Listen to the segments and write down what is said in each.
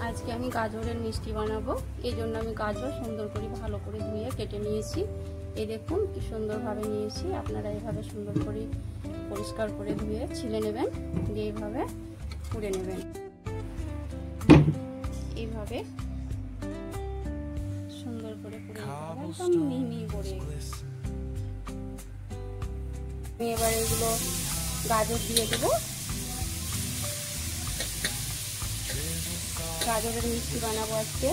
আজকে আমি গাজরের মিষ্টি বানাবো। এই জন্য আমি গাজর সুন্দর করে ভালো করে ধুয়ে কেটে নিয়েছি। এই দেখুন কি সুন্দরভাবে নিয়েছি। আপনারা এইভাবে সুন্দর করে পরিষ্কার করে ধুয়ে ছিলে নেবেন, দিয়ে এইভাবে পুড়ে নেবেন। এইভাবে সুন্দর করে পুড়ে নেবেন, একদম মিহি করে। আমি এবার এগুলো গাজর দিয়ে দেবো। গাজরের মিষ্টি বানাবো আজকে।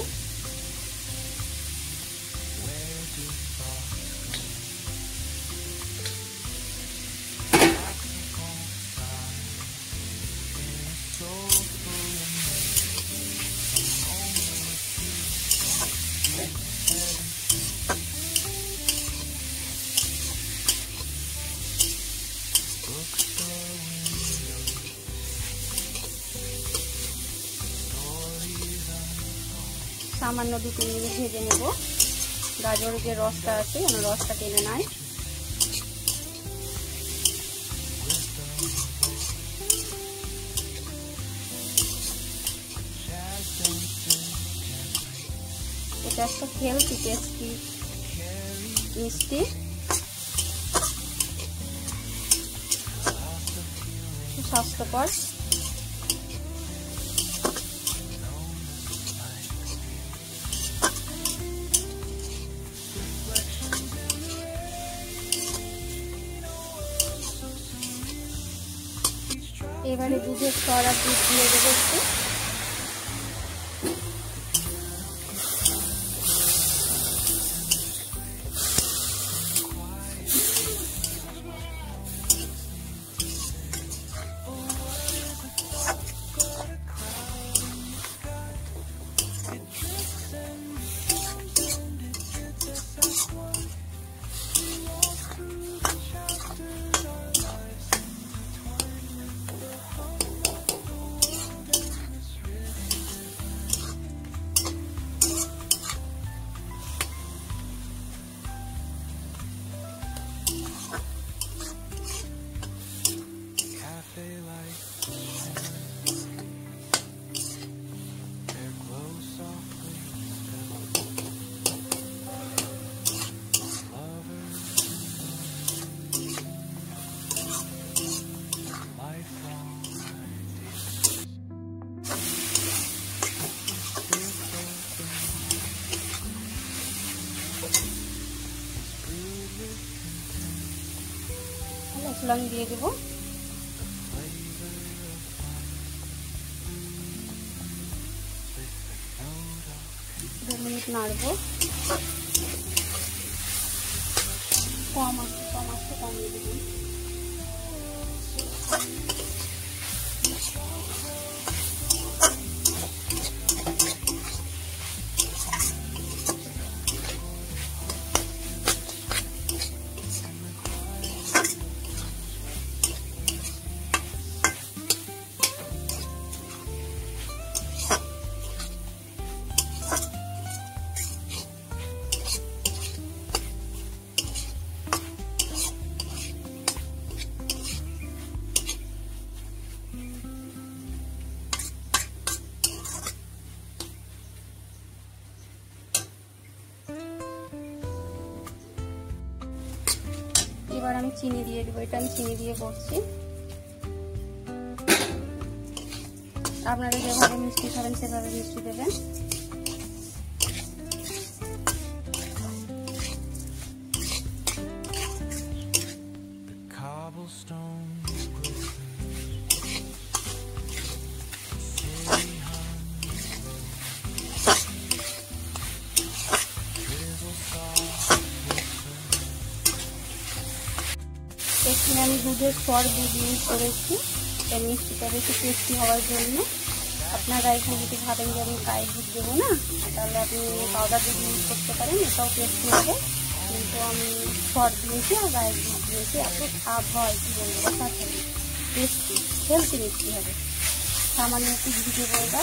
সামান্য 2-3 মিনিট ভেজে নেব। গাজরের যে রসটা আছে রসটা টেনে নেয়। এটা একটা হেলথি টেস্টি মিষ্টি, স্বাস্থ্যকর। এবারে দুধের সর আর দুধ দিয়ে দেবো একটু। মশলা দিয়ে দেব। 2 মিনিট নাড়বো। কম আছে কমিয়ে দেব। এবার আমি চিনি দিয়ে দেবো। এটা আমি চিনি দিয়ে করছি। আপনারা যেভাবে মিষ্টি খাবেন সেভাবে মিষ্টি দেবেন। এখানে আমি দুধের সর দুধ ইউজ করেছি। এই মিষ্টিটা বেশি টেস্টি হওয়ার জন্য। আপনারা এখানে যদি ভাবেন যে আমি গায়ের দুধ দেবো না, তাহলে আপনি পাউডার দুধ ইউজ করতে পারেন, এটাও টেস্টি হবে। কিন্তু আমি সর দিয়েছি আর গায়ের দুধ দিয়েছি। এত স্বাদ হয় কি বলবো, কথা টেস্টি হেলথি মিষ্টি হবে। সামান্য একটু ঘি দেবো, এটা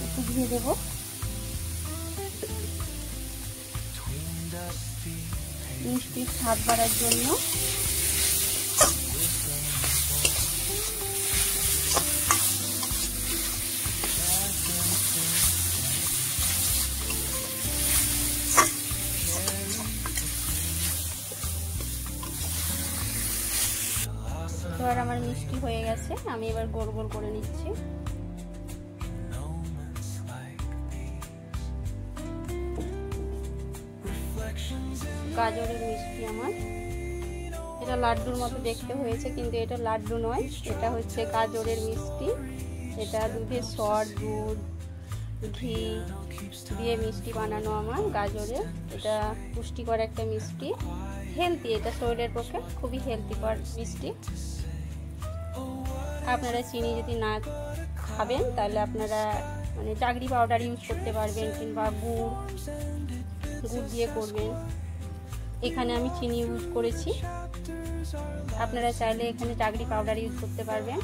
একটু ঘি দেবো। মিষ্টির স্বাদ বাড়ার জন্য এবার আমার মিষ্টি হয়ে গেছে, আমি এবার গোল গোল করে নিচ্ছি। গাজরের মিষ্টি আমার, এটা লাড্ডুর মতো দেখতে হয়েছে কিন্তু এটা লাড্ডু নয়, এটা হচ্ছে গাজরের মিষ্টি। এটা দুধের সর, দুধ, ঘি দিয়ে মিষ্টি বানানো আমার গাজরের। এটা পুষ্টিকর একটা মিষ্টি, হেলদি, এটা শরীরের পক্ষে খুবই হেলদিকর মিষ্টি। আপনারা চিনি যদি না খাবেন তাহলে আপনারা মানে চাগরি পাউডার ইউজ করতে পারবেন, কিংবা গুড় দিয়ে করবেন। এখানে আমি চিনি ইউজ করেছি, আপনারা চাইলে এখানে চাগরি পাউডার ইউজ করতে পারবেন।